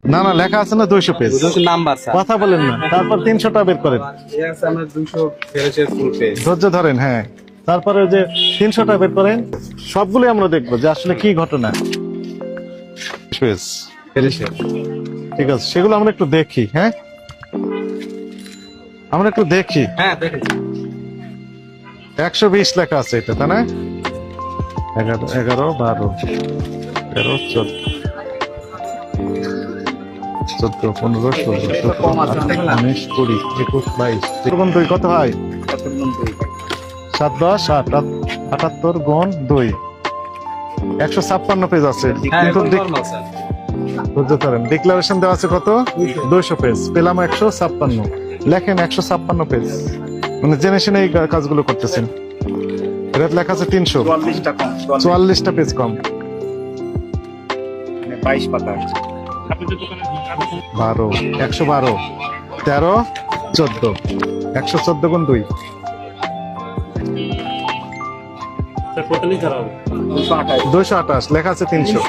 না না, লেখা আছে না 200 পেজ। Number sir. কথা বলেন না, তারপর 300টা বের করেন। এই আছে আমরা 200 ফেরেছে ফুল পেজ। ধৈর্য ধরেন, হ্যাঁ। তারপরে ওই যে 300টা বের করেন, সবগুলো আমরা দেখবো যে আসলে কি ঘটনা। পেজ ফেরেছে। ঠিক আছে, সেগুলো আমরা একটু দেখি। হ্যাঁ, আমরা একটু দেখি। হ্যাঁ দেখেছি। 120 লেখা আছে এটা, তাই না? 11, 12, 13, 14, 15, 16, 17, 18, 19, 20, 21, 22, 2 কত হয়? 7, 10, 8, 78 গুণ 2, 156 পেজ আছে। হ্যাঁ কিন্তু নরমাল স্যার। বুঝতে পারেন, ডিক্লারেশন দেওয়া আছে কত? 200 পেজ। পেলাম 156। লেখেন 156 পেজ, মানে জেনে শুনে এই কাজগুলো করতেছেন। এটা লেখা আছে 300, 44টা কম, 44টা পেজ কম। 22 পাতা। 12, 112, 13, 14, 114 গুণ 2, 228 228। লেখা আছে 300।